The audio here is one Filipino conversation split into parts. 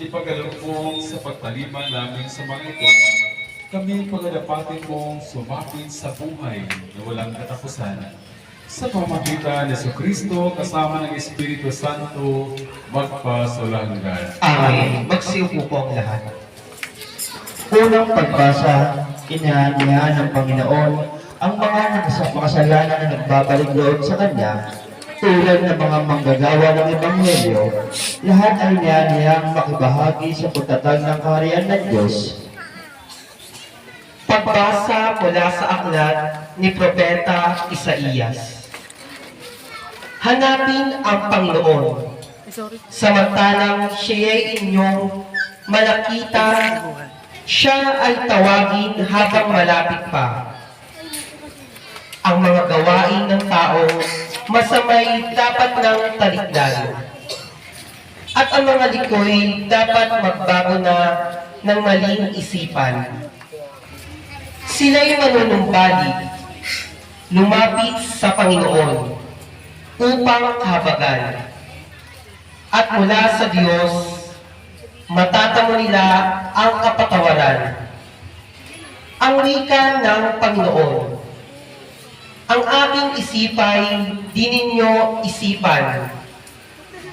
Ipagkaloob sa pagtaliman namin sa mga ito, kami pagadapatin mong sumapit sa buhay na walang katapusan. Sa pamagitan ni Kristo kasama ng Espiritu Santo, magpasalanggan. Amen. Magsiupo po ang lahat. Unang pagbasa, inihanihan ng Panginoon ang mga makasalanan na nagbabalik loob sa Kanya, tulad ng mga manggagawa ng Ebanghelyo. Lahat ay inihanihan makibahagi sa pagtatag ng kaharian ng Diyos. Pagbasa mula sa aklat ni Propeta Isaías. Hanapin ang Panginoon, samantalang siya'y inyong malakita, siya ay tawagin habang malapit pa. Ang mga gawain ng tao, masamay dapat ng talikdan. At ang mga likoy dapat magbago na ng maling isipan. Sila'y manunumbalik, lumapit sa Panginoon, upang habagan. At mula sa Diyos, matatamo nila ang kapatawaran. Ang wika ng Panginoon, ang aking isipay di ninyo isipan,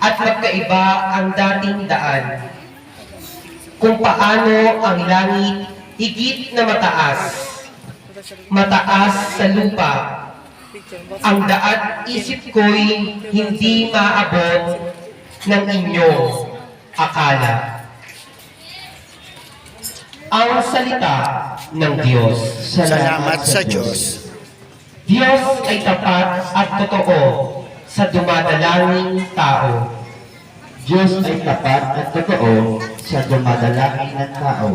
at magkaiba ang dating daan. Kung paano ang langit higit na mataas, mataas sa lupa, ang daat isip ko'y hindi maabot ng inyong akala. Ang salita ng Diyos. Salamat sa Diyos. Diyos ay tapat at totoo sa dumadalangin tao. Diyos ay tapat at totoo sa dumadalangin ng tao.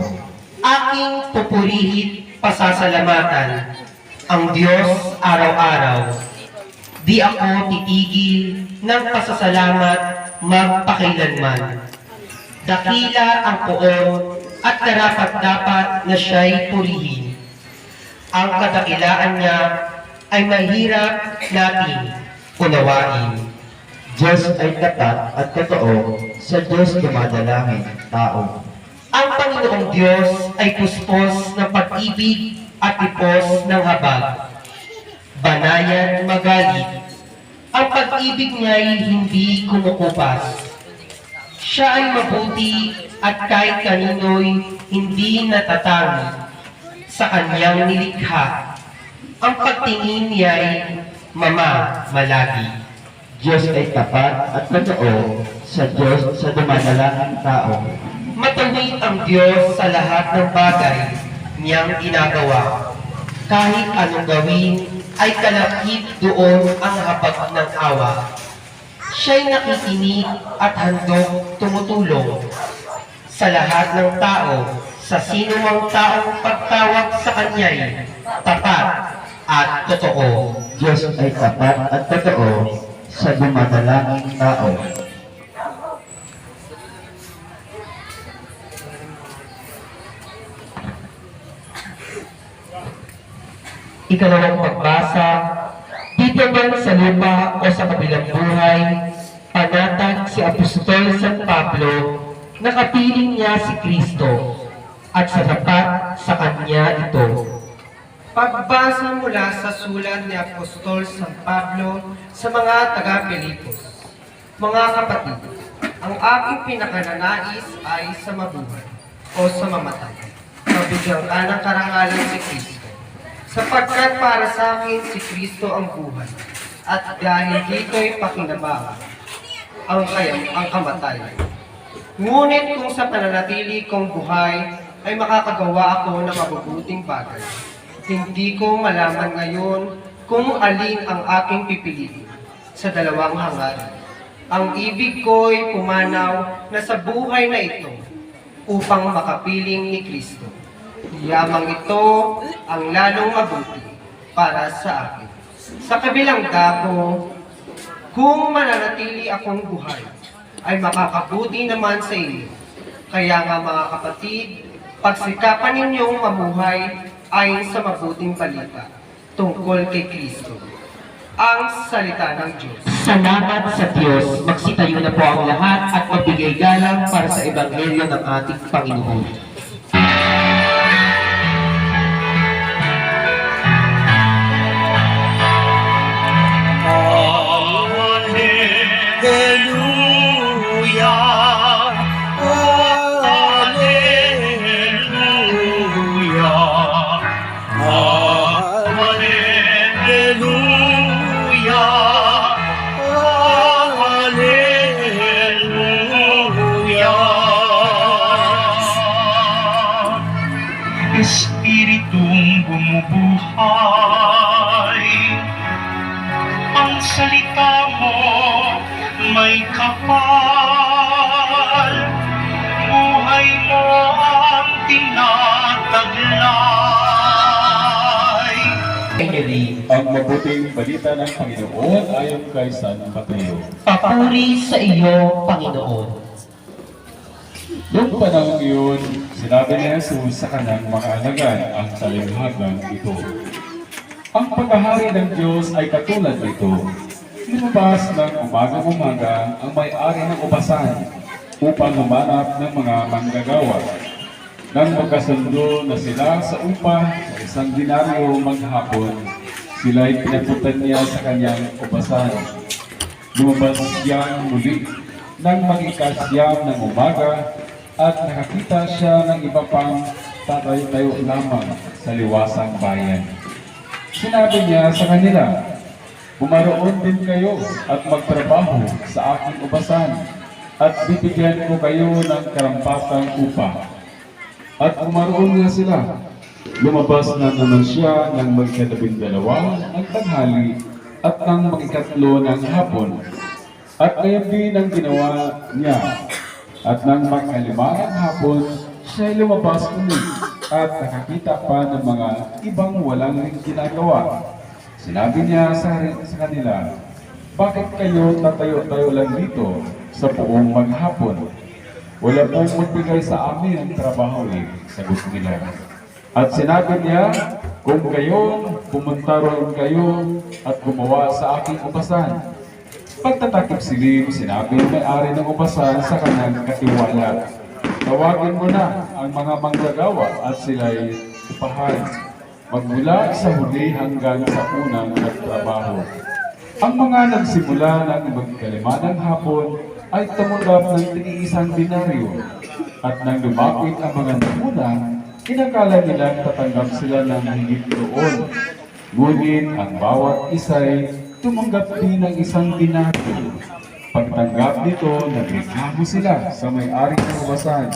Aking pupurihin pasasalamatan ang Diyos araw-araw. Di ako titigil ng pasasalamat magpakailanman. Dakila ang poon at karapat-dapat na siya'y purihin. Ang kadakilaan niya ay mahirap natin unawain. Diyos ay tapat at totoo sa Diyos dumadalangin tao. Ang Panginoong Diyos ay puspos ng pag-ibig at ipos ng habag. Banayan magalit. Ang pag-ibig niya'y hindi kumukupas. Siya ay mabuti at kahit kanino'y hindi natatangi sa kanyang nilikha. Ang pagtingin niya'y malagi. Diyos ay tapat at totoo sa Diyos sa dumadalangin tao. Matuwid ang Diyos sa lahat ng bagay niyang ginagawa. Kahit anong gawin ay kalakip doon ang habag ng awa. Siya'y nakikinig at handog tumutulong sa lahat ng tao, sa sinumang taong pagtawag sa Kanya'y tapat at totoo. Diyos ay tapat at totoo sa dumadalangin tao. Ikalawang pagbasa, dito man sa lupa o sa kabilang buhay, panatag si Apostol San Pablo, nakapiling niya si Kristo, at sa tapat sa kanya ito. Pagbasa mula sa sulat ni Apostol San Pablo sa mga taga-Pilipos. Mga kapatid, ang aking pinakananais ay sa mabuhay o sa mamatay. Mabigyan ka ng karangalan si Kristo. Sapagkat para sa akin si Kristo ang buhay, at dahil dito'y pakinabangan ang kamatayan. Ngunit kung sa pananatili kong buhay ay makakagawa ako ng mabubuting bagay, hindi ko malaman ngayon kung alin ang aking pipiliin sa dalawang hangarin. Ang ibig ko'y pumanaw na sa buhay na ito upang makapiling ni Kristo. Yamang ito ang lalong mabuti para sa akin. Sa kabilang dako, kung mananatili akong buhay, ay makakabuti naman sa inyo. Kaya nga mga kapatid, pagsikapan ninyong mamuhay ayon sa mabuting balita tungkol kay Kristo. Ang salita ng Diyos. Salamat sa Diyos. Magsitayo na po ang lahat at magbigay galang para sa Ebanghelyo ng ating Panginoon. Hallelujah, Hallelujah, Hallelujah. Espiritong bumubuhay, ang salita mo may kapal, buhay mo ang tinataglay. Ang mabuting balita ng Panginoon ayon kay San Mateo. Papuri sa iyo, Panginoon. Noong panahon iyon, sinabi ni Jesus sa kanyang mga alagad ang talinghagang ito. Ang paghahari ng Diyos ay katulad nito. Lumabas ng umaga-umaga ang may-ari ng ubasan upang humanap ng mga manggagawa. Nang magkasundo na sila sa upa sa isang denaryo maghapon, sila'y pinapuntan niya sa kanyang ubasan. Lumabas siyang muli nang mag-ikasyam ng umaga at nakakita siya ng iba pang tatayo-tayo lamang sa liwasang bayan. Sinabi niya sa kanila, "Pumaroon din kayo at magtrabaho sa aking ubasan at bibigyan ko kayo ng karampatang upa." At pumaroon nga sila. Lumabas na naman siya ng magkadabindalawa ng tanghali at ng makikatlo ng hapon. At gayon din ang ginawa niya. At nang makalima ng hapon, siya lumabas ulit at nakakita pa ng mga ibang walang ginagawa. Sinabi niya sa kanila, "Bakit kayo tatayo-tayo lang dito sa buong maghapon? Wala pong magbigay sa amin ng trabaho eh," sagot nila. At sinabi niya, "Kung gayon, pumunta roon kayo at gumawa sa aking ubasan." Pagtatakip silim, sinabi ng may-ari ng ubasan sa kanyang katiwala, "Tawagin mo na ang mga manggagawa at sila'y upahan, magmula sa huli hanggang sa unang nagtrabaho." Ang mga nagsimula ng magkalima ng hapon ay tumanggap ng tig-isang denaryo. At nang lumapit ang mga nauna, inakala nilang tatanggap sila ng higit doon. Ngunit ang bawat isa'y tumanggap din ng isang denaryo. Pagtanggap nito, nagreklamo sila sa may-ari ng ubasan.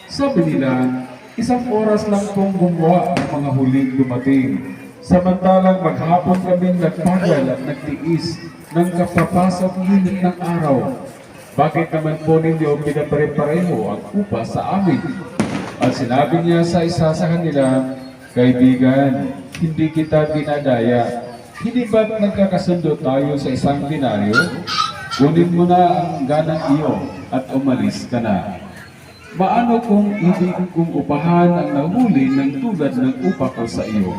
Sabi nila, "Isang oras lang pong gumawa ng mga huling dumating. Samantalang maghapon kaming nagtagal at nagtiis ng kapapasok init ng araw. Bakit naman po ninyo pinapare-pareho ang upa sa amin?" At sinabi niya sa isa sa kanila, "Kaibigan, hindi kita dinadaya. Hindi ba nagkakasundo tayo sa isang denaryo? Kunin mo na ang ganang iyo at umalis ka na. Maano kung ibig kong upahan ang nahuli ng tulad ng upa ko sa iyo?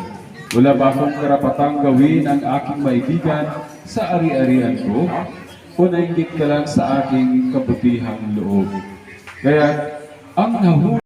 Wala ba akong karapatang gawin ang aking maibigan sa ari-arian ko? O nainggit ka lang sa aking kabutihang loob?" Kaya ang nahuli